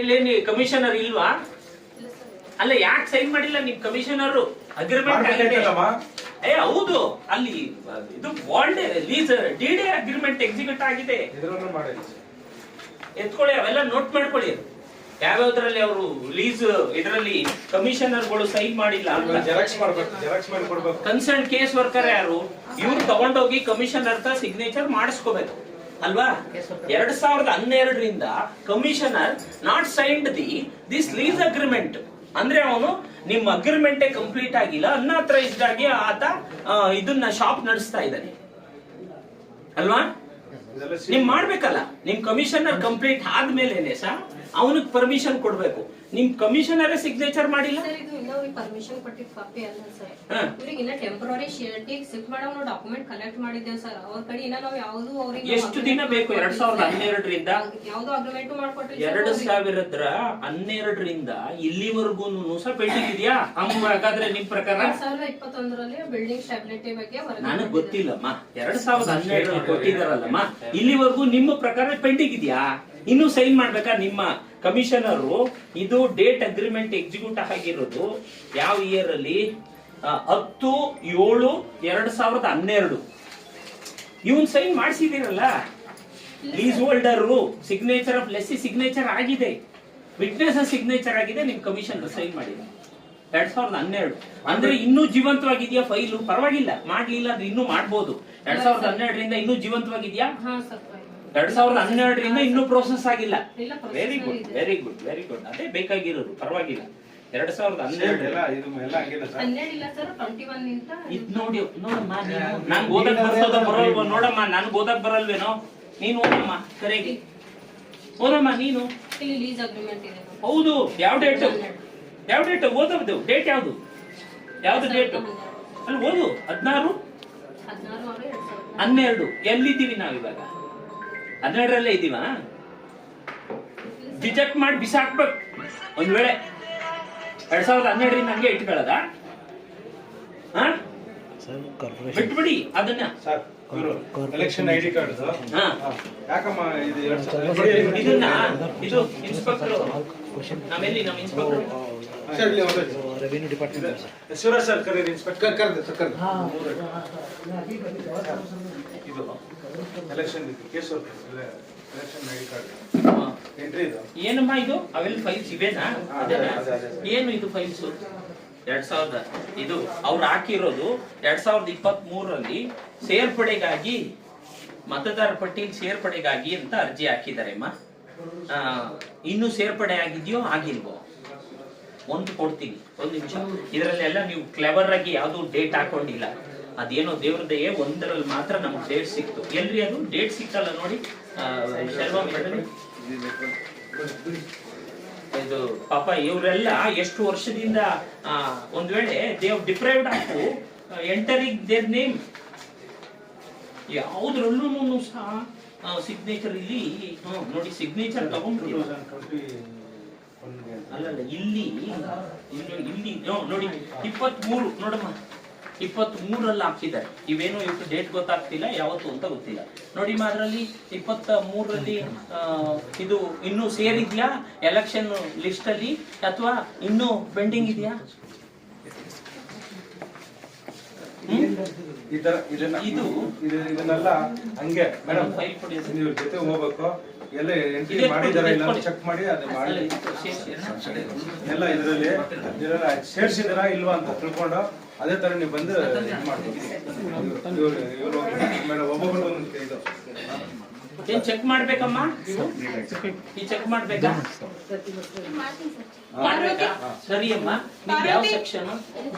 ಇಲ್ಲಿ ಕಮಿಷನರ್ ಇಲ್ವಾ? ಅಲ್ಲ ಯಾಕೆ ಸೈನ್ ಮಾಡಿಲ್ಲ ನಿಮ್ ಕಮಿಷನರ್? ಅಗ್ರಿಮೆಂಟ್ ಆಗಿದೆ. ಹೌದು, ಅಲ್ಲಿ ಇದು bond lease deed agreement execute ಆಗಿದೆ. ಎತ್ಕೊಳ್ಳಿ, ಅವೆಲ್ಲ ನೋಟ್ ಮಾಡ್ಕೊಳ್ಳಿ. ಯಾವ್ಯಾವ್ದ್ರಲ್ಲಿ ಅವರು ಲೀಸ್ ಇದರಲ್ಲಿ ಕಮಿಷನರ್ಗಳು ಸೈನ್ ಮಾಡಿಲ್ಲ ಕನ್ಸರ್ನ್ ಕೇಸ್ ವರ್ಕರ್ ಯಾರು ಇವ್ರು ತಗೊಂಡೋಗಿ ಕಮಿಷನರ್ ಸಿಗ್ನೇಚರ್ ಮಾಡಿಸ್ಕೋಬೇಕು ಅಲ್ವಾ? 2012ರಿಂದ commissioner not signed this lease agreement. ಅಂದ್ರೆ ಅವನು ನಿಮ್ಮ ಅಗ್ರಿಮೆಂಟೇ ಕಂಪ್ಲೀಟ್ ಆಗಿಲ್ಲ, ಅನ್ಆಥರೈಸ್ಡ್ ಆಗಿ ಆತ ಇದನ್ನ ಶಾಪ್ ನಡೆಸ್ತಾ ಇದ್ದಾನೆ ಅಲ್ವಾ? ನಿಮ್ ಮಾಡ್ಬೇಕಲ್ಲ. ನಿಮ್ ಕಮಿಷನರ್ ಕಂಪ್ಲೀಟ್ ಆದ್ಮೇಲೆ ಸಹ ಅವನಿಗೆ ಪರ್ಮಿಷನ್ ಕೊಡ್ಬೇಕು. ನಿಮ್ ಕಮಿಷನರ್ ಸಿಗ್ನೇಚರ್ ಮಾಡಿಲ್ಲ. ಪರ್ಮಿಷನ್ ಕೊಟ್ಟಿದ್ ಕಾಪಿ ಅಲ್ಲ ಸರ್, ಇವ್ರಿಗೆ ಇನ್ನ ಟೆಂಪರರಿ ಶೆಲ್ಟಿಗೆ ಶಿಫ್ಟ್ ಮಾಡೋ ನಾವು ಡಾಕ್ಯುಮೆಂಟ್ ಕಲೆಕ್ಟ್ ಮಾಡಿದ್ದೇವೆ ಸರ್. ಅವ್ರ ಕಡೆ ಇನ್ನ ನಾವು ಯಾವ್ದು ಅವ್ರಿಗೆ ಎಷ್ಟು ದಿನ ಬೇಕು? 2012ರಿಂದ ಯಾವ್ದು ಅಗ್ರಿಮೆಂಟ್ ಮಾಡ್ಕೊಟ್ಟಿಲ್ಲ. 2012ರಿಂದ ಇಲ್ಲಿವರೆಗೂ ಸಹ ಪೆಂಡಿಂಗ್ ಇದೆಯಾ? ಹಾಗಾದ್ರೆ ನಿಮ್ ಪ್ರಕಾರ 2021ರಲ್ಲಿ ಬಿಲ್ಡಿಂಗ್ ಸ್ಟೆಬಿಲಿಟಿ ಬಗ್ಗೆ ನನಗ್ ಗೊತ್ತಿಲ್ಲಮ್ಮ. 2012 ಕೊಟ್ಟಿದಾರಲ್ಲಮ್ಮ, ಇಲ್ಲಿವರೆಗೂ ನಿಮ್ಮ ಪ್ರಕಾರ ಪೆಂಡಿಂಗ್ ಇದೆಯಾ? ಇನ್ನು ಸೈನ್ ಮಾಡ್ಬೇಕಾ ನಿಮ್ಮ ಕಮಿಷನರ್? ಇದು ಡೇಟ್ ಅಗ್ರಿಮೆಂಟ್ ಎಕ್ಸಿಕ್ಯೂಟ್ ಆಗಿರೋದು ಯಾವ ಇಯರ್ ಅಲ್ಲಿ? 10/7/2012. ಇವನ್ ಸೈನ್ ಮಾಡಿಸಿದಿರಲ್ಲ, lease holder signature of lessee signature ಆಗಿದೆ, ವಿಟ್ನೆಸ್ ಸಿಗ್ನೇಚರ್ ಆಗಿದೆ, ನಿಮ್ ಕಮಿಷನರ್ ಸೈನ್ ಮಾಡಿದೆ 2012. ಅಂದ್ರೆ ಇನ್ನೂ ಜೀವಂತವಾಗಿದೆಯಾ ಫೈಲು? ಪರವಾಗಿಲ್ಲ, ಮಾಡ್ಲಿಲ್ಲ ಅಂದ್ರೆ ಇನ್ನೂ ಮಾಡ್ಬೋದು. 2012ರಿಂದ ಇನ್ನೂ ಜೀವಂತವಾಗಿದ್ಯಾ? 2012ರಿಂದ ಇನ್ನೂ ಪ್ರೋಸೆಸ್ ಆಗಿಲ್ಲ. Very good, very good, very good. ಅದೇ ಬೇಕಾಗಿರೋದು. ಪರವಾಗಿಲ್ಲ. 2012 ಇದ್ ನೋಡಿ. ನೋಡಮ್ಮ, ನನ್ಗೆ ಓದಕ್ ಬರ್ತದ ಬರಲ್ವ? ನೋಡಮ್ಮ, ನನ್ಗೆ ಓದಕ್ ಬರಲ್ವೇನೋ? ನೀನು ಓದಮ್ಮ, ಸರಿಯಾಗಿ ಓದಮ್ಮ ನೀನು. ಹೌದು, ಯಾವ ಡೇಟ್? ಯಾವ ಡೇಟ್ ಓದೋದು? ಡೇಟ್ ಯಾವ್ದು? ಯಾವ್ದು ಡೇಟ್ ಅಲ್ಲಿ ಓದು? 16/12. ಎಲ್ಲಿದ್ದೀವಿ ನಾವಿವಾಗ? 12ರಲ್ಲೇ ಇದ್ದೀವ? ರಿಜೆಕ್ಟ್ ಮಾಡಿ ಬಿಸಾಕ್ಬೇಕು. ಒಂದ್ ವೇಳೆ 2012ರಿಂದ ಹಂಗೆ ಇಟ್ಕೊಳ್ಳೋದ? ಬಿಟ್ಬಿಡಿ ಅದನ್ನ. ಎಲೆಕ್ಷನ್ ಐಡಿ ಕಾರ್ಡ್ ಯಾಕಮ್ಮ ಇದನ್ನ ಇದು ಇನ್ಸ್ಪೆಕ್ಟರ್ ನಾವೆಲ್ಲಿ ನಮ್ಮ inspector revenue department Shivaraj sir ಕರೀರಿ. ಇನ್ಸ್ಪೆಕ್ಟರ್ ಕರೆದು ಇದು election case election ID card entry ಇದು ಏನಮ್ಮ? ಇದು ಅವೆಲ್ಲ ಫೈಲ್ಸ್ ಇವೇನಾ? ಏನು ಇದು ಫೈಲ್ಸ್? 2000 ಇದು ಅವ್ರು ಹಾಕಿರೋದು 2023ರಲ್ಲಿ ಸೇರ್ಪಡೆಗಾಗಿ, ಮತದಾರ ಪಟ್ಟಿಯಲ್ಲಿ ಸೇರ್ಪಡೆಗಾಗಿ ಅಂತ ಅರ್ಜಿ ಹಾಕಿದ್ದಾರೆ ಅಮ್ಮ. ಇನ್ನು ಸೇರ್ಪಡೆ ಆಗಿದೆಯೋ ಆಗಿಲ್ವೋ ಒಂದು ಕೊಡ್ತೀನಿ, ಒಂದು ನಿಮಿಷ. ಇದರಲ್ಲೆಲ್ಲ ನೀವು ಕ್ಲೆವರ್ ಆಗಿ ಯಾವ್ದು ಡೇಟ್ ಹಾಕೊಂಡಿಲ್ಲ. ಅದೇನೋ ದೇವ್ರದೇ 1ರಲ್ಲಿ ಮಾತ್ರ ನಮ್ಗೆ ಡೇಟ್ ಸಿಕ್ತು. ಎಲ್ರಿ ಅದು ಡೇಟ್ ಸಿಕ್ಕಲ್ಲ ನೋಡಿ. ಇದು ಪಾಪ ಇವರೆಲ್ಲ ಎಷ್ಟು ವರ್ಷದಿಂದ ಒಂದ್ ವೇಳೆ they've deprived of entering their name. ಯಾವ್ದ್ರಲ್ಲೂ ಸಹ ಸಿಗ್ನೇಚರ್ ಇಲ್ಲಿ ನೋಡಿ, ಸಿಗ್ನೇಚರ್ ತಗೊಂಡ್ಬಿಡಿ. ಅಲ್ಲಲ್ಲ, ಇಲ್ಲಿ ನೋಡಿ 23 ನೋಡಮ್ಮ, 23ರಲ್ಲಿ ಹಾಕಿದ್ದಾರೆ. ಇವೇನು ಇವತ್ತು ಡೇಟ್ ಗೊತ್ತಾಗ್ತಿಲ್ಲ, ಯಾವತ್ತು ಅಂತ ಗೊತ್ತಿಲ್ಲ. ನೋಡಿ ಅದ್ರಲ್ಲಿ 23ರಲ್ಲಿ ಇದು ಇನ್ನೂ ಸೇರಿದ್ಯಾ ಎಲೆಕ್ಷನ್ ಲಿಸ್ಟ್ ಅಲ್ಲಿ, ಅಥವಾ ಇನ್ನೂ ಪೆಂಡಿಂಗ್ ಇದೆಯಾ? ಇದು ಇದನ್ನೆಲ್ಲ ಹಂಗೆ ಮೇಡಮ್ ನೀವು ಜೊತೆ ಹೋಗ್ಬೇಕು. ಎಲ್ಲ ಎಂಟ್ರಿ ಮಾಡಿದಾರ ಇಲ್ಲ ಚೆಕ್ ಮಾಡಿ ಅದು ಮಾಡಿ ಎಲ್ಲ ಇದರಲ್ಲಿ ಸೇರ್ಸಿದಾರ ಇಲ್ವಾ ಅಂತ ತಿಳ್ಕೊಂಡು ಅದೇ ತರ ನೀವು ಬಂದು ಮಾಡ್ಬೇಕು. ಮೇಡಮ್ ಒಬ್ಬೊಬ್ಬರು ಇದು ಏನ್ ಚೆಕ್ ಮಾಡ್ಬೇಕಮ್ಮ? ಈ ಚೆಕ್ ಮಾಡ್ಬೇಕಾ? ಮಾಡ್ಬೇಕಾ? ಸರಿ ಅಮ್ಮ. ನಿಮ್ಗೆ ಯಾವ ಸೆಕ್ಷನ್?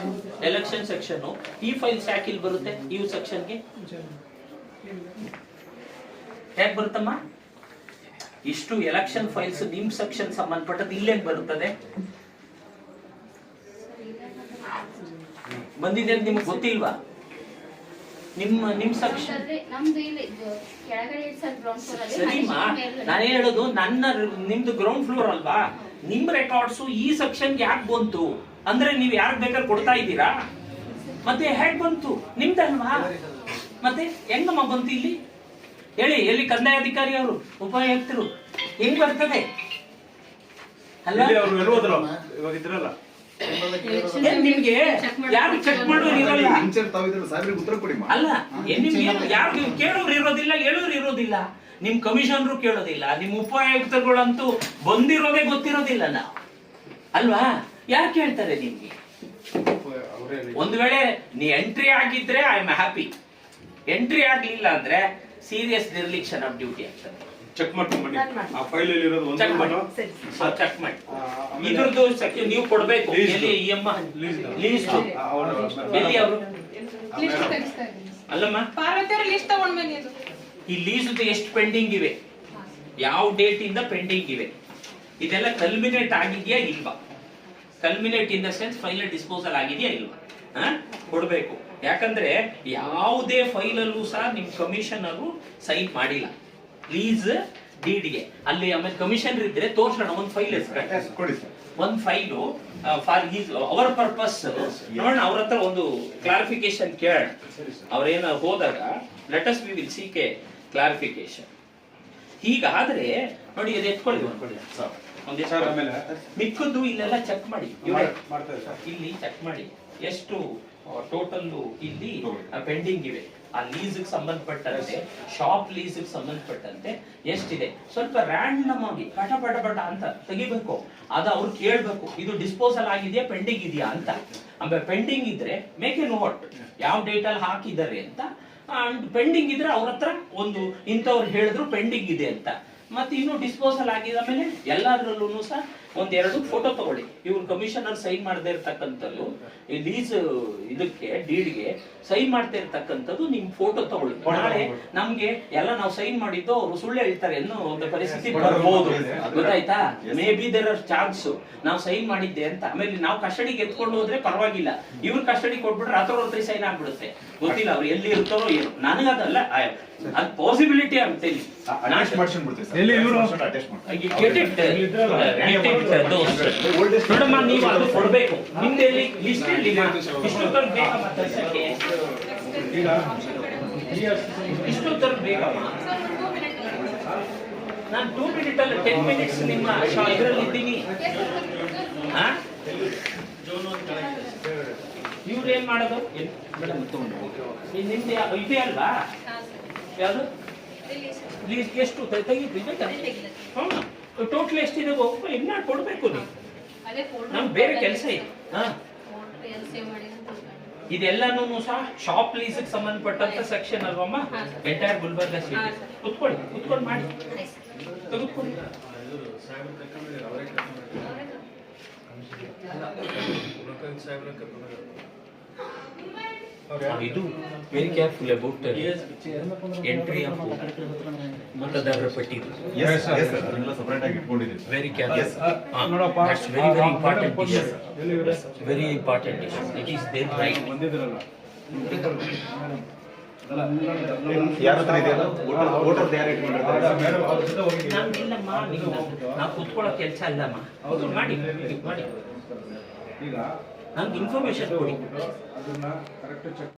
Election section. ಈ ಫೈಲ್ಸ್ ಯಾಕೆ ಇಲ್ಲಿ ಬರುತ್ತೆ? ಈ ಸೆಕ್ಷನ್ಗೆ ಯಾಕೆ ಬರುತ್ತಮ್ಮ? ಇಷ್ಟು ಎಲೆಕ್ಷನ್ ಫೈಲ್ಸ್ ನಿಮ್ ಸೆಕ್ಷನ್ ಸಂಬಂಧಪಟ್ಟದ್ದು ಇಲ್ಲೇ ಬರುತ್ತದೆ. ಬಂದಿದೆ ಅಂತ ನಿಮ್ಗೆ ಗೊತ್ತಿಲ್ವಾ? ನಿಮ್ ಸೆಕ್ಷನ್ ಸರಿಮಾ, ನಾನೇ ಹೇಳೋದು ನಿಮ್ದು ಗ್ರೌಂಡ್ ಫ್ಲೋರ್ ಅಲ್ವಾ? ನಿಮ್ ರೆಕಾರ್ಡ್ಸ್ ಈ ಸೆಕ್ಷನ್ ಯಾಕೆ ಬಂತು ಅಂದ್ರೆ ನೀವ್ ಯಾರು ಬೇಕಾದ್ರೆ ಕೊಡ್ತಾ ಇದ್ದೀರಾ? ಮತ್ತೆ ಹೇಗ್ ಬಂತು? ನಿಮ್ದಲ್ವಾ? ಮತ್ತೆ ಹೆಂಗಮ್ಮ ಬಂತು ಇಲ್ಲಿ ಹೇಳಿ? ಎಲ್ಲಿ ಕಂದಾಯ ಅಧಿಕಾರಿ ಅವರು, ಉಪಾಯುಕ್ತರು, ಹೆಂಗ್ ಬರ್ತದೆ? ಅಲ್ಲ ಇಲ್ಲಿ ಅವ್ರು ಎಲ್ಲಿ ಹೋದ್ರು ಇವಾಗ ಇದ್ರಲ್ಲ ಏನ್ ನಿಮ್ಗೆ ಯಾರು ಚೆಕ್ ಮಾಡೋರು ಇರಲ್ಲ ಉತ್ತರ ಕೊಡಿ ಅಲ್ಲ ನಿಮ್ಗೆ ಯಾರು ಕೇಳೋರು ಇರೋದಿಲ್ಲ ಹೇಳೋರು ಇರೋದಿಲ್ಲ. ನಿಮ್ ಕಮಿಷನರು ಕೇಳೋದಿಲ್ಲ, ನಿಮ್ ಉಪಾಯುಕ್ತಗಳಂತೂ ಬಂದಿರೋದೇ ಗೊತ್ತಿರೋದಿಲ್ಲ ನಾವು ಅಲ್ವಾ? ಯಾರು ಕೇಳ್ತಾರೆ ನಿಮ್ಗೆ? ಒಂದು ವೇಳೆ ನೀ ಎಂಟ್ರಿ ಆಗಿದ್ರೆ ಐ ಆಮ್ ಹ್ಯಾಪಿ, ಎಂಟ್ರಿ ಆಗ್ಲಿಲ್ಲ ಅಂದ್ರೆ ಸೀರಿಯಸ್ ಡಿರ್ಲಿಕ್ಷನ್ ಆಫ್ ಡ್ಯೂಟಿ ಆಗ್ತದೆ. ಚೆಕ್ ಮಾಡ್ಕೊಂಡು ಬನ್ನಿ ಆ ಫೈಲ್ ಅಲ್ಲಿ ಇರೋದು ಒಂದು ಚೆಕ್ ಮಾಡಿ ಇದ್ರದ್ದು ನೀವು ಕೊಡ್ಬೇಕು. ಎಲ್ಲಿ EMI ಲೀಸ್ಟ್ ಎಲ್ಲಿ ಅವರು ಅಲ್ಲಮ್ಮ ಈ ಲೀಸ್ಟ್ ಎಷ್ಟು ಪೆಂಡಿಂಗ್ ಇವೆ, ಯಾವ ಡೇಟ್ ಇಂದ ಪೆಂಡಿಂಗ್ ಇವೆ, ಇದೆಲ್ಲ ಕಲ್ಮಿನೇಟ್ ಆಗಿದೆಯಾ ಇಲ್ವಾ? Culminate in the sense file disposal ಆಗಿದೆಯಾ ಇಲ್ವಾ ಕೊಡ್ಬೇಕು. ಯಾಕಂದ್ರೆ ಯಾವುದೇ ಫೈಲ್ ಅಲ್ಲೂ ಸಹ ನಿಮ್ ಕಮಿಷನರು ಸೈನ್ ಮಾಡಿಲ್ಲ ಪ್ಲೀಸ್ ಡೀಡ್ಗೆ. ಅಲ್ಲಿ ಆಮೇಲೆ ಕಮಿಷನರ್ ಇದ್ರೆ ತೋರ್ಸೋಣ ಒಂದು ಫೈಲ್ ಒಂದು ಫೈಲು ಫಾರ್ ಹೀಸ್ ಅವರ್ ಪರ್ಪಸ್ ನೋಡೋಣ. ಅವ್ರ ಹತ್ರ ಒಂದು ಕ್ಲಾರಿಫಿಕೇಶನ್ ಕೇಳೋಣ. ಅವ್ರೇನ ಹೋದಾಗ let us we will seek a clarification. ಹೀಗಾದ್ರೆ ನೋಡಿ ಅದು ಎತ್ಕೊಳ್ಳಿ ಮಿಕ್ಕದ್ದು ಇಲ್ಲೆಲ್ಲ ಚೆಕ್ ಮಾಡಿ, ಇಲ್ಲಿ ಚೆಕ್ ಮಾಡಿ ಎಷ್ಟು ಟೋಟಲ್ ಇಲ್ಲಿ ಪೆಂಡಿಂಗ್ ಇವೆ. ಆ ಲೀಸ್ ಸಂಬಂಧಪಟ್ಟಂತೆ ಶಾಪ್ ಲೀಸ್ ಸಂಬಂಧಪಟ್ಟಂತೆ ಎಷ್ಟಿದೆ ಸ್ವಲ್ಪ ರ್ಯಾಂಡಮ್ ಆಗಿ ಪಟ ಪಟ ಪಟ ಅಂತ ತೆಗಿಬೇಕು. ಅದು ಅವ್ರು ಕೇಳ್ಬೇಕು ಇದು ಡಿಸ್ಪೋಸಲ್ ಆಗಿದೆಯಾ ಪೆಂಡಿಂಗ್ ಇದೆಯಾ ಅಂತ. ಆಮೇಲೆ ಪೆಂಡಿಂಗ್ ಇದ್ರೆ ಮೇಕ್ ಎ ನೋಟ್ ಯಾವ ಡೇಟ್ ಅಲ್ಲಿ ಹಾಕಿದ್ದಾರೆ ಅಂತ. ಪೆಂಡಿಂಗ್ ಇದ್ರೆ ಅವ್ರ ಹತ್ರ ಒಂದು ಇಂಥವ್ರು ಹೇಳಿದ್ರು ಪೆಂಡಿಂಗ್ ಇದೆ ಅಂತ. ಮತ್ತೆ ಇನ್ನು ಡಿಸ್ಪೋಸಲ್ ಆಗಿದ ಮೇಲೆ ಎಲ್ಲಾದ್ರಲ್ಲೂ ಸಹ ಒಂದೆರಡು ಫೋಟೋ ತಗೊಳ್ಳಿ. ಇವ್ರು ಕಮಿಷನರ್ ಸೈನ್ ಮಾಡದೇ ಇರ್ತಕ್ಕಂಥದ್ದು ಈ ಲೀಸ್ ಇದಕ್ಕೆ ಡೀಡ್ಗೆ ಸೈನ್ ಮಾಡ್ತಾ ಇರ್ತಕ್ಕಂಥದ್ದು ನಿಮ್ ಫೋಟೋ ತಗೊಳ್ಳಿ. ನಾಳೆ ನಮ್ಗೆ ಎಲ್ಲ ನಾವು ಸೈನ್ ಮಾಡಿದ್ದು ಅವ್ರು ಸುಳ್ಳು ಹೇಳ್ತಾರೆ ಅನ್ನೋ ಒಂದು ಪರಿಸ್ಥಿತಿ ಬರ್ಬೋದು, ಗೊತ್ತಾಯ್ತಾ? Maybe there are chance ನಾವು ಸೈನ್ ಮಾಡಿದ್ದೆ ಅಂತ. ಆಮೇಲೆ ನಾವು ಕಸ್ಟಡಿಗೆ ಎತ್ಕೊಂಡು ಹೋದ್ರೆ ಪರವಾಗಿಲ್ಲ, ಇವ್ರ ಕಸ್ಟಡಿ ಕೊಟ್ಬಿಟ್ರೆ ರಾತ್ರಿ ಸೈನ್ ಆಗ್ಬಿಡುತ್ತೆ. ಗೊತ್ತಿಲ್ಲ ಅವ್ರು ಎಲ್ಲಿ ಇರ್ತಾರೋ ಏನು. ನನಗದಲ್ಲ ಅದ್ ಪಾಸಿಬಿಲಿಟಿ ಅಂತ ನೋಡಮ್ಮ. ನೀವು ಅದು ಕೊಡ್ಬೇಕು ನಿಮ್ದೆ ಲಿಸ್ಟ್ ಇಷ್ಟು ತರ ಬೇಕಮ್ಮ ತರ್ಸಕ್ಕೆ, ಇಷ್ಟು ತರ ಬೇಕಮ್ಮ. ನಾನು 2 minutes ಅಲ್ಲ 10 minutes ನಿಮ್ಮ ಇದರಲ್ಲಿ ಇದ್ದೀನಿ. ಇವ್ರು ಏನ್ ಮಾಡೋದು ನಿಮ್ದೆ ಇದೆ ಅಲ್ವಾ? ಯಾವುದು ಲೀಸ್ ಎಷ್ಟು ತೆಗಿಬೇಕು? ಟೋಟಲ್ ಎಷ್ಟಿದೆ ಇನ್ನ ಕೊಡ್ಬೇಕು ನೀವು. ನಮ್ಗೆ ಬೇರೆ ಕೆಲಸ ಇದೆ. ಇದೆಲ್ಲಾನು ಸಹ ಶಾಪ್ ಲೀಸ್ ಸಂಬಂಧಪಟ್ಟಂತ ಸೆಕ್ಷನ್ ಅಲ್ವಮ್ಮ? Entire Gulbarga city. ಕುತ್ಕೊಂಡು ಮಾಡಿ ತೆಗೆದುಕೊಳ್ಳಿ. ಇದು very careful about entry of ಮತದಾರರ ಪಟ್ಟಿ. ವೆರಿ ಕೇರ್ಫುಲ್ ನೋಡಪ್ಪ. Very important issue, very important issue. It is there right. ನಾವು ಕುತ್ಕೊಳ್ಳೋ ಕೆಲಸ ಅಲ್ಲಮ್ಮ. ಮಾಡಿ ನಂಗೆ ಇನ್ಫಾರ್ಮೇಶನ್ ಕೊಡಿ.